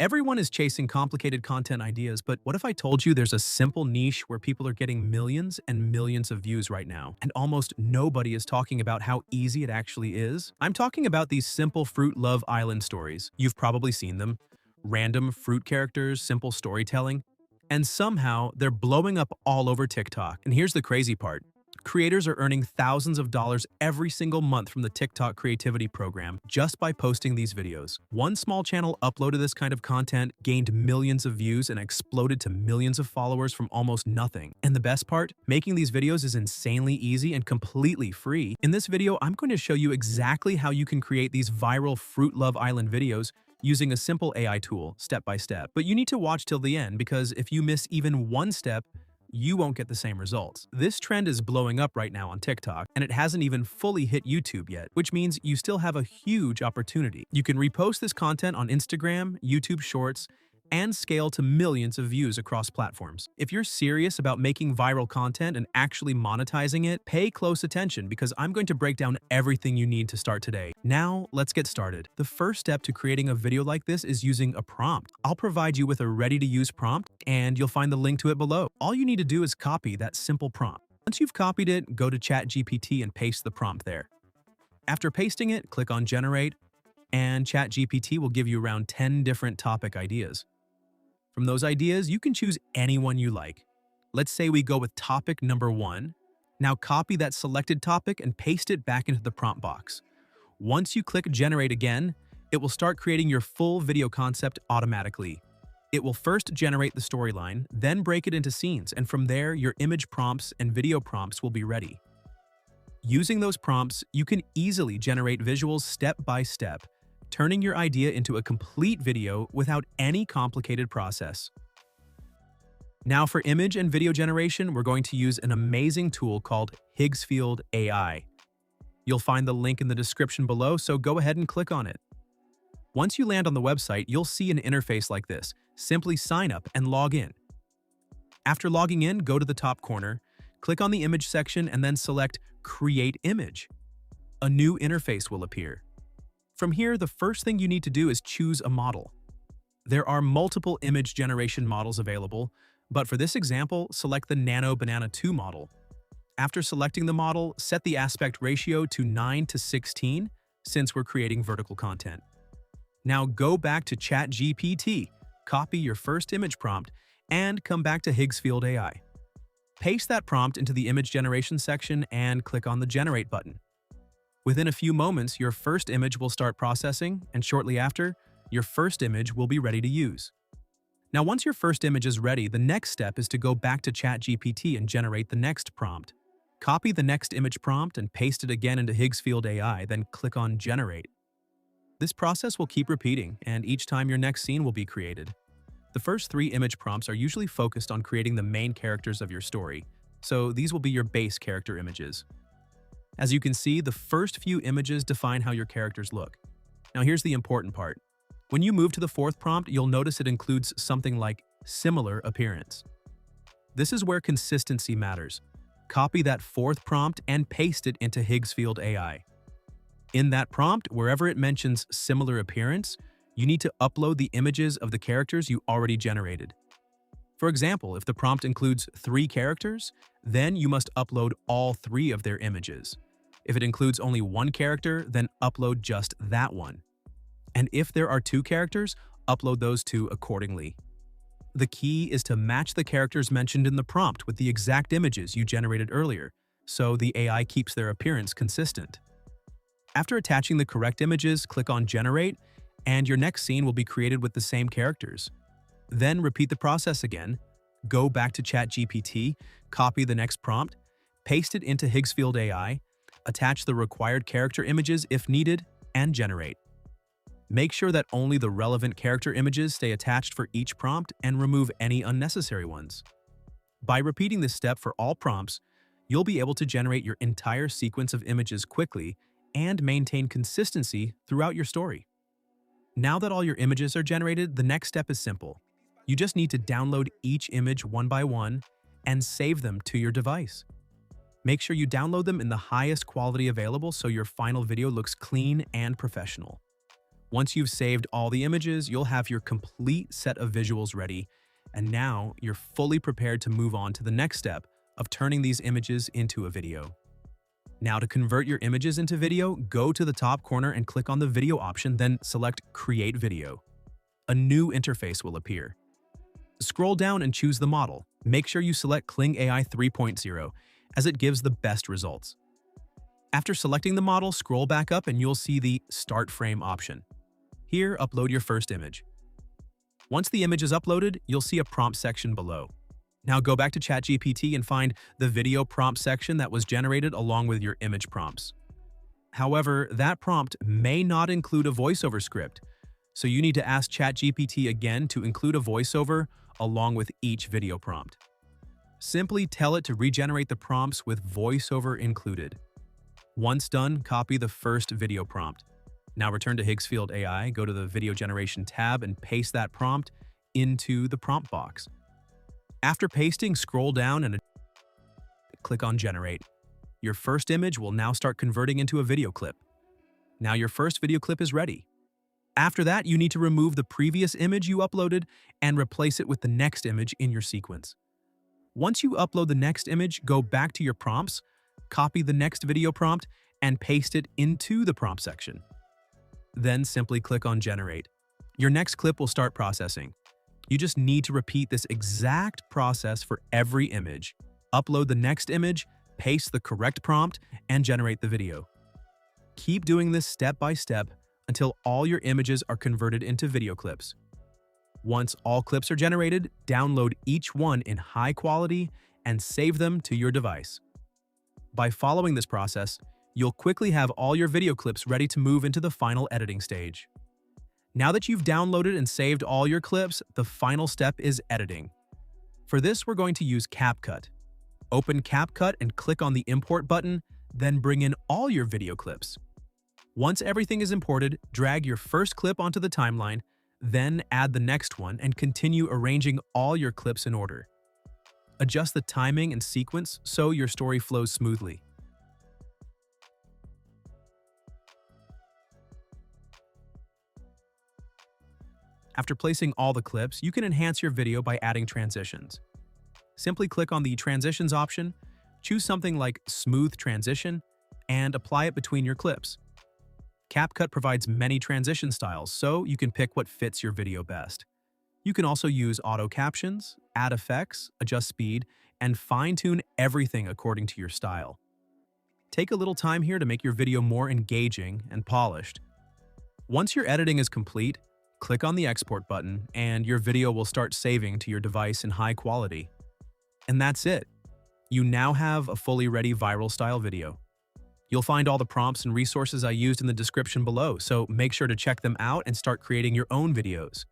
Everyone is chasing complicated content ideas, but what if I told you there's a simple niche where people are getting millions and millions of views right now, and almost nobody is talking about how easy it actually is? I'm talking about these simple fruit love island stories. You've probably seen them. Random fruit characters, simple storytelling. And somehow, they're blowing up all over TikTok. And here's the crazy part. Creators are earning thousands of dollars every single month from the TikTok creativity program just by posting these videos. One small channel uploaded this kind of content, gained millions of views, and exploded to millions of followers from almost nothing. And the best part? Making these videos is insanely easy and completely free. In this video, I'm going to show you exactly how you can create these viral Fruit Love Island videos using a simple AI tool, step by step. But you need to watch till the end because if you miss even one step, you won't get the same results. This trend is blowing up right now on TikTok, and it hasn't even fully hit YouTube yet, which means you still have a huge opportunity. You can repost this content on Instagram, YouTube Shorts, and scale to millions of views across platforms. If you're serious about making viral content and actually monetizing it, pay close attention because I'm going to break down everything you need to start today. Now, let's get started. The first step to creating a video like this is using a prompt. I'll provide you with a ready-to-use prompt, and you'll find the link to it below. All you need to do is copy that simple prompt. Once you've copied it, go to ChatGPT and paste the prompt there. After pasting it, click on Generate, and ChatGPT will give you around 10 different topic ideas. From those ideas, you can choose any one you like. Let's say we go with topic number 1. Now copy that selected topic and paste it back into the prompt box. Once you click Generate again, it will start creating your full video concept automatically. It will first generate the storyline, then break it into scenes, and from there, your image prompts and video prompts will be ready. Using those prompts, you can easily generate visuals step by step, turning your idea into a complete video without any complicated process. Now for image and video generation, we're going to use an amazing tool called Higgsfield AI. You'll find the link in the description below, so go ahead and click on it. Once you land on the website, you'll see an interface like this. Simply sign up and log in. After logging in, go to the top corner, click on the image section, and then select Create Image. A new interface will appear. From here, the first thing you need to do is choose a model. There are multiple image generation models available, but for this example, select the Nano Banana 2 model. After selecting the model, set the aspect ratio to 9:16 since we're creating vertical content. Now go back to ChatGPT, copy your first image prompt, and come back to Higgsfield AI. Paste that prompt into the image generation section and click on the Generate button. Within a few moments, your first image will start processing, and shortly after, your first image will be ready to use. Now, once your first image is ready, the next step is to go back to ChatGPT and generate the next prompt. Copy the next image prompt and paste it again into Higgsfield AI, then click on Generate. This process will keep repeating, and each time your next scene will be created. The first 3 image prompts are usually focused on creating the main characters of your story, so these will be your base character images. As you can see, the first few images define how your characters look. Now here's the important part. When you move to the 4th prompt, you'll notice it includes something like similar appearance. This is where consistency matters. Copy that 4th prompt and paste it into Higgsfield AI. In that prompt, wherever it mentions similar appearance, you need to upload the images of the characters you already generated. For example, if the prompt includes 3 characters, then you must upload all 3 of their images. If it includes only 1 character, then upload just that one. And if there are 2 characters, upload those 2 accordingly. The key is to match the characters mentioned in the prompt with the exact images you generated earlier, so the AI keeps their appearance consistent. After attaching the correct images, click on Generate, and your next scene will be created with the same characters. Then repeat the process again, go back to ChatGPT, copy the next prompt, paste it into Higgsfield AI, attach the required character images if needed, and generate. Make sure that only the relevant character images stay attached for each prompt and remove any unnecessary ones. By repeating this step for all prompts, you'll be able to generate your entire sequence of images quickly and maintain consistency throughout your story. Now that all your images are generated, the next step is simple. You just need to download each image one by one and save them to your device. Make sure you download them in the highest quality available so your final video looks clean and professional. Once you've saved all the images, you'll have your complete set of visuals ready, and now you're fully prepared to move on to the next step of turning these images into a video. Now to convert your images into video, go to the top corner and click on the video option, then select Create Video. A new interface will appear. Scroll down and choose the model. Make sure you select Kling AI 3.0 as it gives the best results. After selecting the model, scroll back up and you'll see the Start Frame option. Here, upload your first image. Once the image is uploaded, you'll see a prompt section below. Now go back to ChatGPT and find the video prompt section that was generated along with your image prompts. However, that prompt may not include a voiceover script, so you need to ask ChatGPT again to include a voiceover along with each video prompt. Simply tell it to regenerate the prompts with voiceover included. Once done, copy the first video prompt. Now return to Higgsfield AI, go to the Video Generation tab and paste that prompt into the prompt box. After pasting, scroll down and click on Generate. Your first image will now start converting into a video clip. Now your first video clip is ready. After that, you need to remove the previous image you uploaded and replace it with the next image in your sequence. Once you upload the next image, go back to your prompts, copy the next video prompt, and paste it into the prompt section. Then simply click on Generate. Your next clip will start processing. You just need to repeat this exact process for every image. Upload the next image, paste the correct prompt, and generate the video. Keep doing this step by step until all your images are converted into video clips. Once all clips are generated, download each one in high quality and save them to your device. By following this process, you'll quickly have all your video clips ready to move into the final editing stage. Now that you've downloaded and saved all your clips, the final step is editing. For this, we're going to use CapCut. Open CapCut and click on the Import button, then bring in all your video clips. Once everything is imported, drag your first clip onto the timeline, then add the next one and continue arranging all your clips in order. Adjust the timing and sequence so your story flows smoothly. After placing all the clips, you can enhance your video by adding transitions. Simply click on the Transitions option, choose something like Smooth Transition, and apply it between your clips. CapCut provides many transition styles, so you can pick what fits your video best. You can also use auto captions, add effects, adjust speed, and fine-tune everything according to your style. Take a little time here to make your video more engaging and polished. Once your editing is complete, click on the Export button, and your video will start saving to your device in high quality. And that's it. You now have a fully ready viral style video. You'll find all the prompts and resources I used in the description below, so make sure to check them out and start creating your own videos.